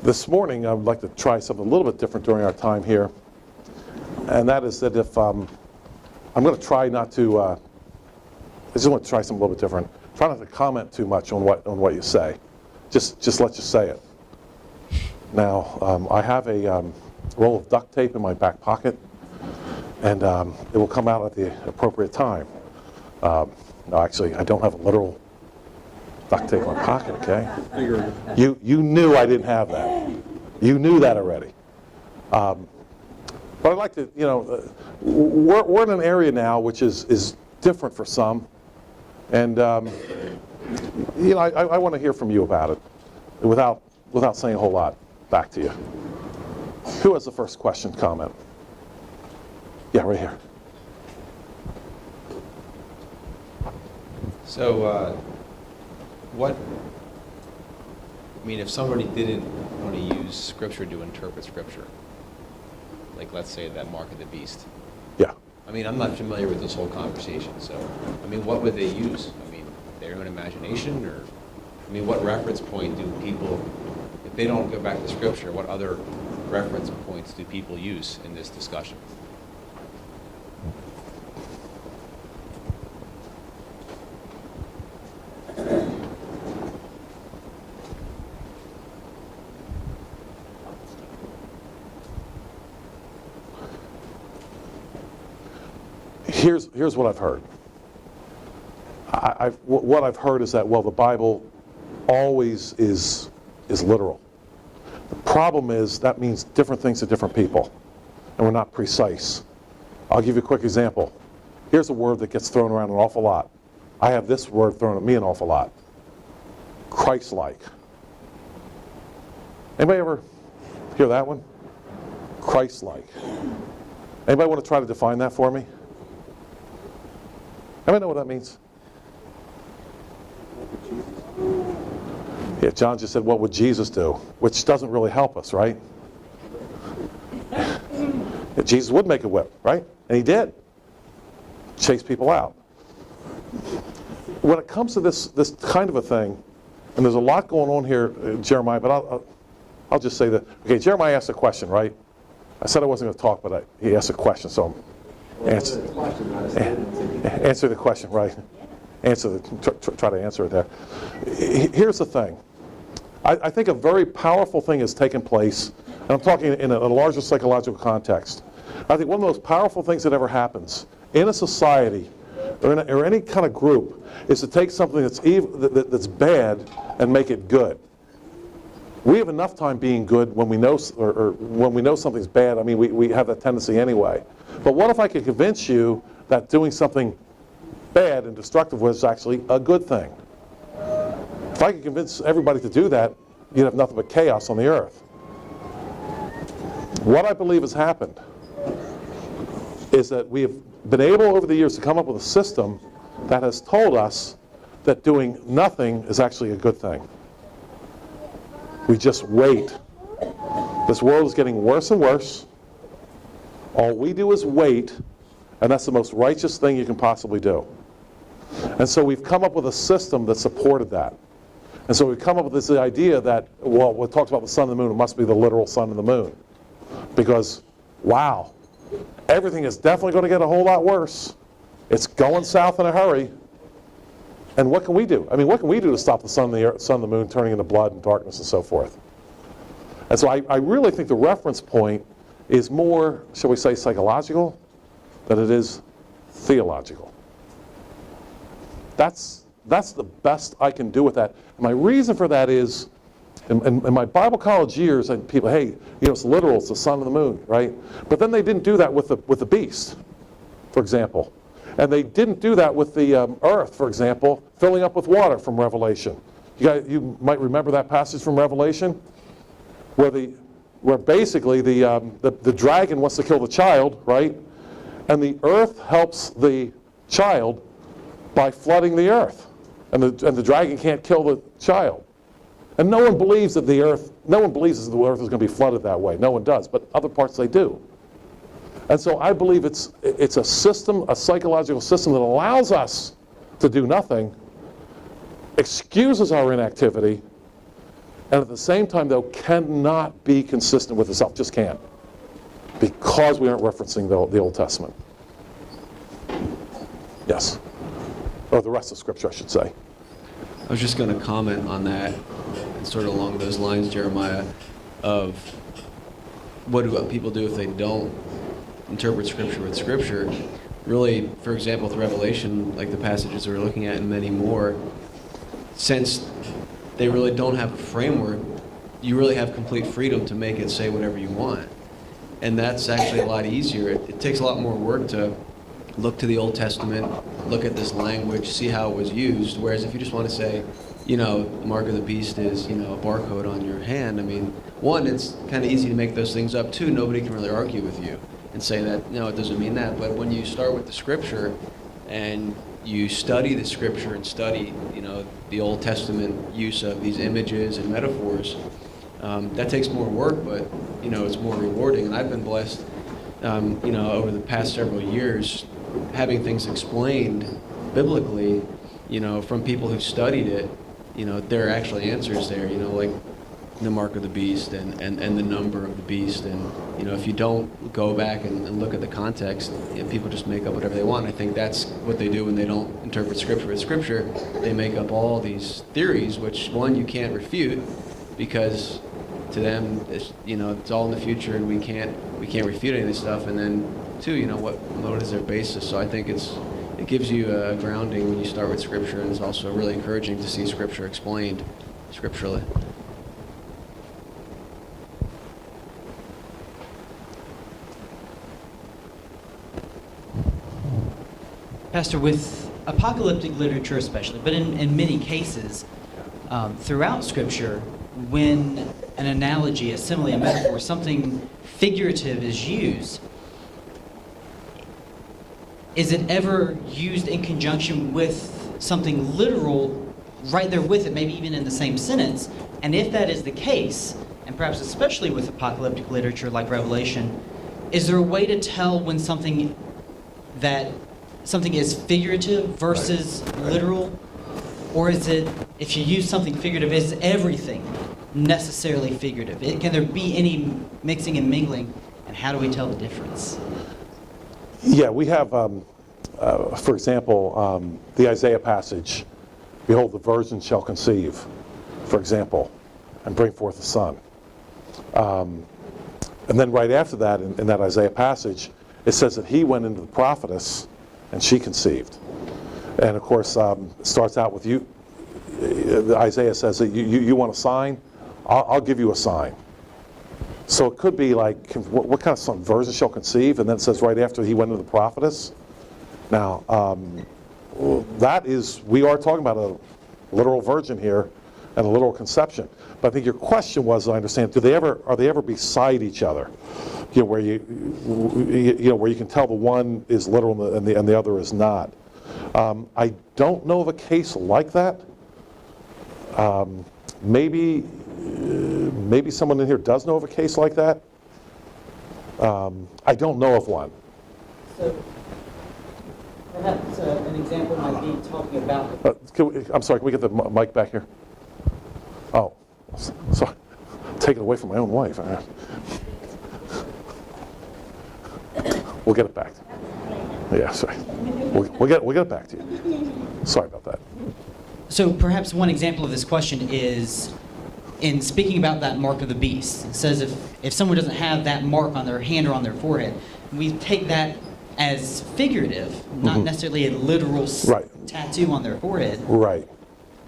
This morning, I would like to try something a little bit different during our time here, and that is that if I'm going to try not to, I just want to try something a little bit different. Try not to comment too much on what you say. Just let you say it. Now, I have a roll of duct tape in my back pocket, and it will come out at the appropriate time. No, actually, I don't have a literal duct tape in my pocket, okay? You knew I didn't have that. You knew that already. But I'd like to, we're in an area now which is different for some. And, I want to hear from you about it without saying a whole lot back to you. Who has the first question, comment? Yeah, right here. So, if somebody didn't want to use Scripture to interpret Scripture, like let's say that mark of the beast. Yeah. I'm not familiar with this whole conversation, so, what would they use? Their own imagination, or, what reference point do people, if they don't go back to Scripture, what other reference points do people use in this discussion? Here's what I've heard. What I've heard is that, well, the Bible always is literal. The problem is that means different things to different people, and we're not precise. I'll give you a quick example. Here's a word that gets thrown around an awful lot. I have this word thrown at me an awful lot. Christ-like. Anybody ever hear that one? Christ-like. Anybody want to try to define that for me? Anybody know what that means? Yeah, John just said, what would Jesus do? Which doesn't really help us, right? Yeah, Jesus would make a whip, right? And he did. Chase people out. When it comes to this kind of a thing, and there's a lot going on here, Jeremiah, but I'll just say that. Okay, Jeremiah asked a question, right? I said I wasn't going to talk, but he asked a question, so answer the question, right? Try to answer it there. Here's the thing. I think a very powerful thing has taken place, and I'm talking in a larger psychological context. I think one of the most powerful things that ever happens in a society or any kind of group is to take something that's that's bad and make it good. We have enough time being good when we know, or when we know something's bad. We have that tendency anyway. But what if I could convince you that doing something bad and destructive was actually a good thing? If I could convince everybody to do that, you'd have nothing but chaos on the earth. What I believe has happened is that we have been able over the years to come up with a system that has told us that doing nothing is actually a good thing. We just wait. This world is getting worse and worse. All we do is wait, and that's the most righteous thing you can possibly do. And so we've come up with a system that supported that. And so we've come up with this idea that, well, what talks about the sun and the moon, it must be the literal sun and the moon. Because, wow, everything is definitely going to get a whole lot worse. It's going south in a hurry. And what can we do? What can we do to stop the sun and the moon turning into blood and darkness and so forth? And so I really think the reference point is more, shall we say, psychological than it is theological. That's the best I can do with that. And my reason for that is, in my Bible college years, and people, hey, it's literal, it's the sun and the moon, right? But then they didn't do that with the beast, for example. And they didn't do that with the earth, for example, filling up with water from Revelation. You might remember that passage from Revelation, where basically the dragon wants to kill the child, right? And the earth helps the child by flooding the earth, and the dragon can't kill the child. And no one believes that the earth is going to be flooded that way. No one does, but other parts they do. And so I believe it's a system, a psychological system that allows us to do nothing, excuses our inactivity, and at the same time, though, cannot be consistent with itself. Just can't. Because we aren't referencing the Old Testament. Yes. Or the rest of Scripture, I should say. I was just going to comment on that, sort of along those lines, Jeremiah, of what do people do if they don't interpret Scripture with Scripture. Really, for example, with Revelation, like the passages we're looking at and many more, since they really don't have a framework, you really have complete freedom to make it say whatever you want. And that's actually a lot easier. It takes a lot more work to look to the Old Testament, look at this language, see how it was used. Whereas if you just want to say, the mark of the beast is, a barcode on your hand, I mean, one, it's kind of easy to make those things up. Two, nobody can really argue with you and say that, no, it doesn't mean that. But when you start with the Scripture and you study the Scripture and study, the Old Testament use of these images and metaphors, that takes more work, but, it's more rewarding. And I've been blessed, over the past several years, having things explained biblically, from people who studied it. There are actually answers there, like the mark of the beast and the number of the beast. And, if you don't go back and look at the context, people just make up whatever they want. I think that's what they do when they don't interpret Scripture with Scripture. They make up all these theories, which, one, you can't refute because to them, it's all in the future and we can't refute any of this stuff. And then, two, what is their basis? So I think it gives you a grounding when you start with Scripture, and it's also really encouraging to see Scripture explained scripturally. Pastor, with apocalyptic literature especially, but in many cases, throughout Scripture, when an analogy, a simile, a metaphor, something figurative is used, is it ever used in conjunction with something literal right there with it, maybe even in the same sentence? And if that is the case, and perhaps especially with apocalyptic literature like Revelation, is there a way to tell when something is figurative versus literal? Or is it, if you use something figurative, is everything necessarily figurative? Can there be any mixing and mingling? And how do we tell the difference? Yeah, we have, for example, the Isaiah passage, behold, the virgin shall conceive, for example, and bring forth a son. And then right after that, in that Isaiah passage, it says that he went into the prophetess and she conceived. And of course, it starts out with you. Isaiah says that you want a sign? I'll give you a sign. So it could be like, what kind of son? Virgin shall conceive, and then it says right after he went into the prophetess. Now, we are talking about a literal virgin here and a literal conception. But I think your question was, I understand, are they ever beside each other? Where you can tell the one is literal and the other is not. I don't know of a case like that. Maybe someone in here does know of a case like that. I don't know of one. So perhaps an example might be talking about... I'm sorry, can we get the mic back here? Oh, sorry. Take it away from my own wife. We'll get it back. Yeah, sorry. We'll get it back to you. Sorry about that. So perhaps one example of this question is in speaking about that mark of the beast. It says if someone doesn't have that mark on their hand or on their forehead, we take that as figurative, not necessarily a literal tattoo on their forehead. Right.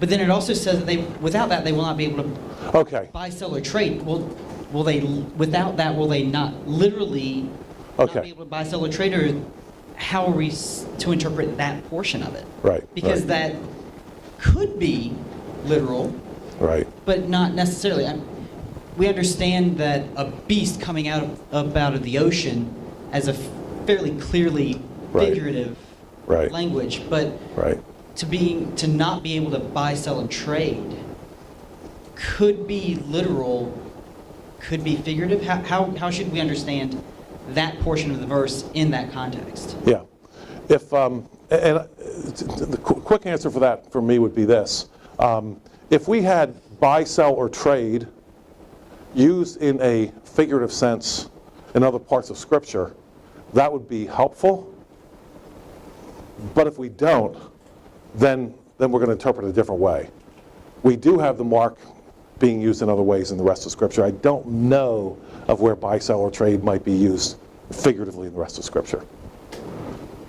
But then it also says that without that they will not be able to buy, sell, or trade. Will they? Without that, will they not literally not be able to buy, sell, or trade? Or how are we to interpret that portion of it? Right. Because that could be literal, right, but not necessarily. We understand that a beast coming out of the ocean as a fairly clearly figurative language, but to not be able to buy, sell, and trade could be literal, could be figurative. How should we understand that portion of the verse in that context? Yeah. If the quick answer for that for me would be this: if we had buy, sell, or trade used in a figurative sense in other parts of Scripture, that would be helpful. But if we don't, then we're going to interpret it a different way. We do have the mark being used in other ways in the rest of Scripture. I don't know of where buy, sell, or trade might be used figuratively in the rest of Scripture.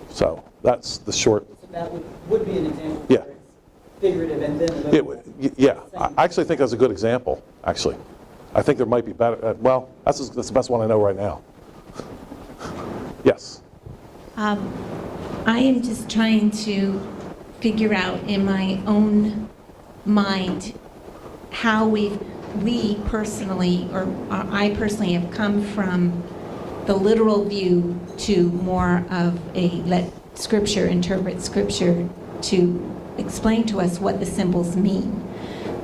So that's the short. So that would be an example Yeah. where it's figurative and then Yeah, I actually think that's a good example, actually. I think there might be better, well, that's the best one I know right now. Yes. I am just trying to figure out in my own mind how we personally, or I personally have come from the literal view to more of a let Scripture interpret Scripture to explain to us what the symbols mean.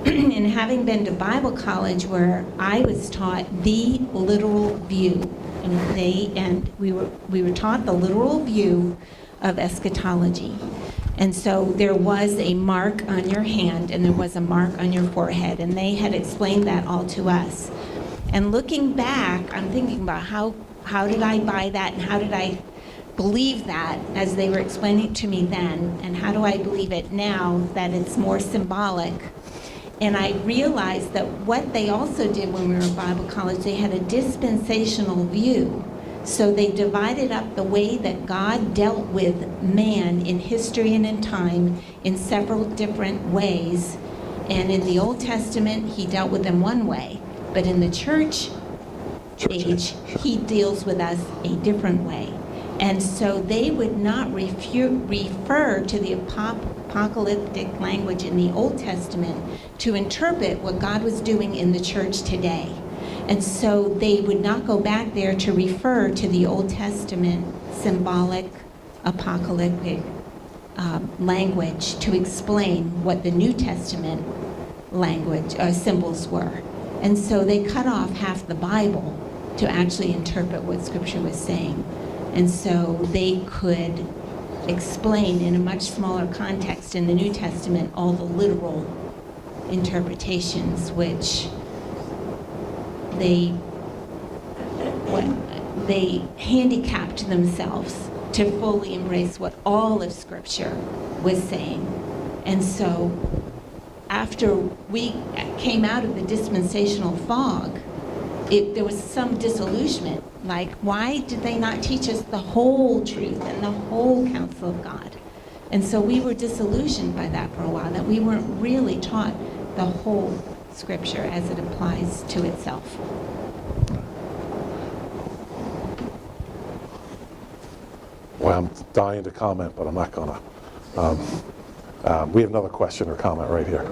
And having been to Bible college where I was taught the literal view, and we were taught the literal view of eschatology. And so there was a mark on your hand and there was a mark on your forehead, and they had explained that all to us. And looking back, I'm thinking about how did I buy that and how did I believe that as they were explaining it to me then, and how do I believe it now that it's more symbolic? And I realized that what they also did when we were in Bible college, they had a dispensational view. So they divided up the way that God dealt with man in history and in time in several different ways. And in the Old Testament, he dealt with them one way. But in the church age, he deals with us a different way. And so they would not refer to the apocalyptic language in the Old Testament to interpret what God was doing in the church today. And so they would not go back there to refer to the Old Testament symbolic apocalyptic language to explain what the New Testament language symbols were. And so they cut off half the Bible to actually interpret what Scripture was saying. And so they could explain in a much smaller context in the New Testament all the literal interpretations, which they handicapped themselves to fully embrace what all of Scripture was saying. And so after we came out of the dispensational fog, there was some disillusionment. Like, why did they not teach us the whole truth and the whole counsel of God? And so we were disillusioned by that for a while, that we weren't really taught the whole Scripture as it applies to itself. Well, I'm dying to comment, but I'm not gonna. We have another question or comment right here.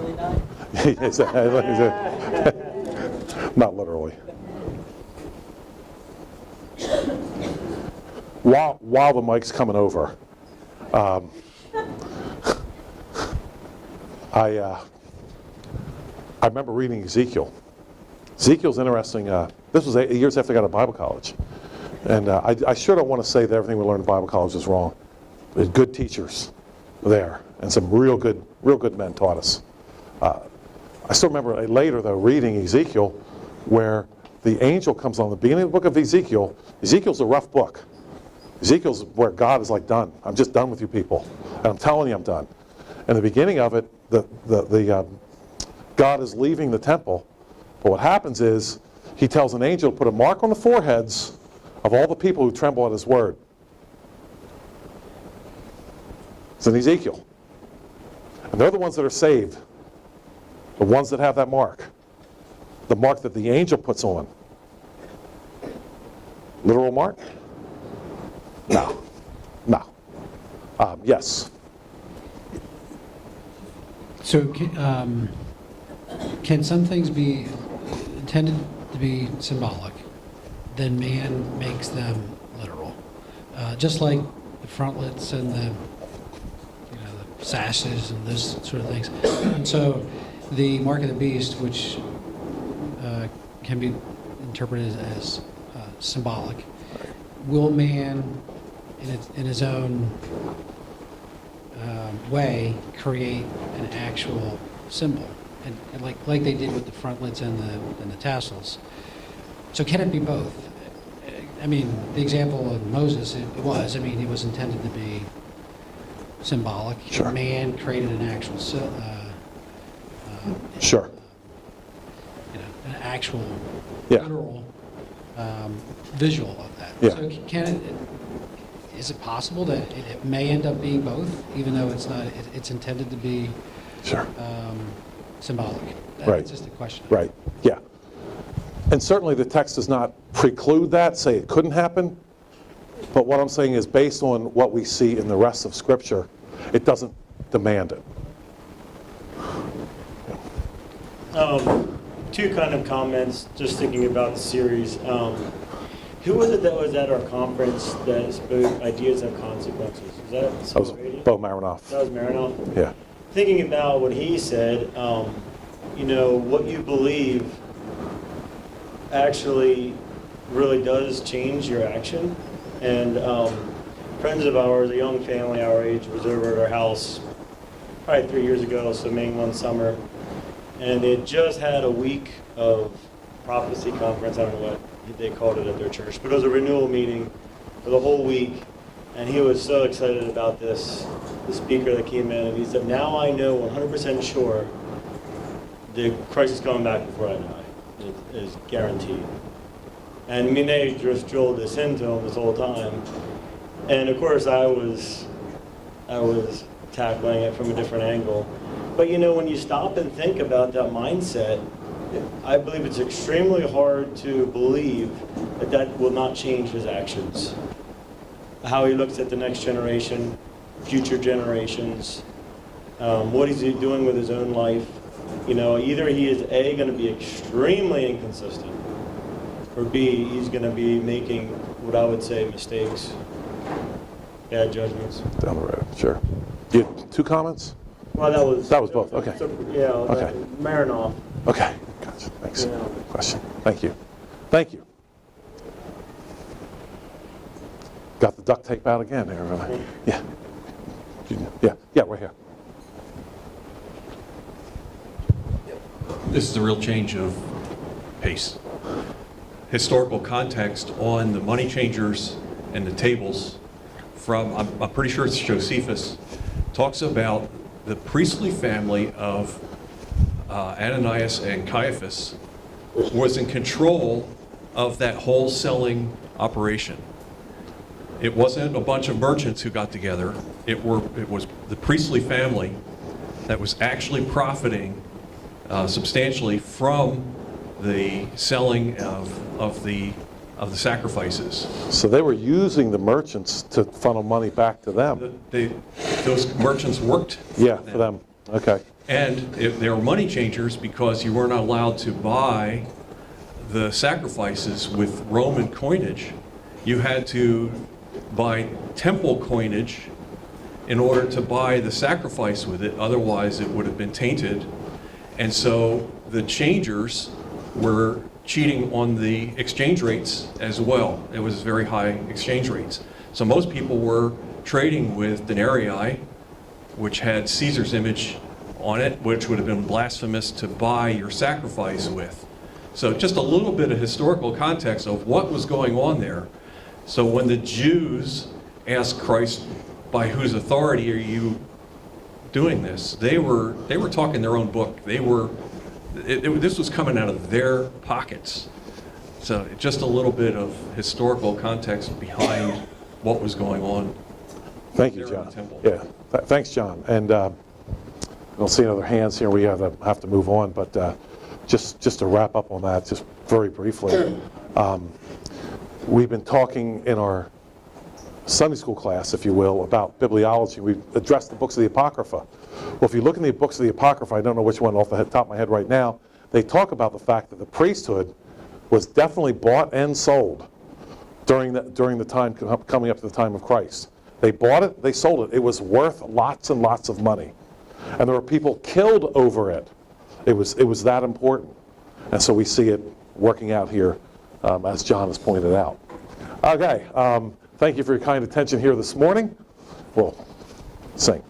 Not literally. While the mic's coming over, I remember reading Ezekiel. Ezekiel's interesting. This was 8 years after I got to Bible college. And I sure don't want to say that everything we learned in Bible college is wrong. There's good teachers there, and some real good men taught us. I still remember later, though, reading Ezekiel, where the angel comes on the beginning of the book of Ezekiel. Ezekiel's a rough book. Ezekiel's where God is like, done. I'm just done with you people. And I'm telling you I'm done. In the beginning of it, God is leaving the temple. But what happens is, he tells an angel to put a mark on the foreheads of all the people who tremble at his word. It's in Ezekiel. And they're the ones that are saved. The ones that have that mark. The mark that the angel puts on. Literal mark? No. No. Yes. So can some things be intended to be symbolic, then man makes them literal? Just like the frontlets and the sashes and those sort of things. And so the mark of the beast, which can be interpreted as symbolic, will man in his own way create an actual symbol? and like they did with the frontlets and the tassels. So can it be both? I mean, the example of Moses, it was intended to be symbolic. Sure. Man created an actual, Sure. an actual Yeah. literal visual of that. Yeah. So is it possible that it may end up being both, even though it's not? It's intended to be Sure. symbolic. Right. That's just a question. Right, yeah. And certainly the text does not preclude that, say it couldn't happen. But what I'm saying is based on what we see in the rest of Scripture, it doesn't demand it. Two kind of comments, just thinking about the series. Who was it that was at our conference that spoke ideas and consequences? Was that That was radio? Bo Marinoff. That was Marinoff? Yeah, Thinking about what he said, what you believe actually really does change your action. And friends of ours, a young family our age, was over at our house probably 3 years ago, swimming one summer. And they just had a week of prophecy conference. I don't know what they called it at their church, but it was a renewal meeting for the whole week. And he was so excited about this, the speaker that came in, and he said, now I know 100% sure the Christ is coming back before I die. It is guaranteed. And I mean, they just drilled this into him this whole time. And of course, I was tackling it from a different angle. But when you stop and think about that mindset, I believe it's extremely hard to believe that that will not change his actions. How he looks at the next generation, future generations, what he's doing with his own life. Either he is A, going to be extremely inconsistent, or B, he's going to be making what I would say mistakes, bad judgments. down the road, sure. You had two comments? Well, That was both, okay. So, yeah, Okay. Marinoff. Okay, gotcha, thanks. Yeah. Question, thank you. Thank you. Got the duct tape out again here, really. Yeah. Yeah, right here. This is a real change of pace. Historical context on the money changers and the tables from, I'm pretty sure it's Josephus, talks about the priestly family of Ananias and Caiaphas was in control of that whole selling operation. It wasn't a bunch of merchants who got together. It was the priestly family that was actually profiting substantially from the selling of the sacrifices. So they were using the merchants to funnel money back to them. Those merchants worked. Yeah, for them, okay. And they were money changers because you weren't allowed to buy the sacrifices with Roman coinage. You had to buy temple coinage in order to buy the sacrifice with it, otherwise it would have been tainted. And so the changers were cheating on the exchange rates as well. It was very high exchange rates. So most people were trading with denarii, which had Caesar's image on it, which would have been blasphemous to buy your sacrifice with. So just a little bit of historical context of what was going on there. So when the Jews asked Christ, by whose authority are you doing this? They were talking their own book. This was coming out of their pockets. So just a little bit of historical context behind what was going on. Thank you, there in John. the temple. Yeah, thanks, John. And I don't see any other hands here. We have to move on, but just to wrap up on that, just very briefly. We've been talking in our Sunday school class, if you will, about bibliology. We've addressed the books of the Apocrypha. Well, if you look in the books of the Apocrypha, I don't know which one off the top of my head right now, they talk about the fact that the priesthood was definitely bought and sold during the time coming up to the time of Christ. They bought it, they sold it. It was worth lots and lots of money. And there were people killed over it. It was that important. And so we see it working out here, as John has pointed out. Okay, thank you for your kind attention here this morning. We'll sing.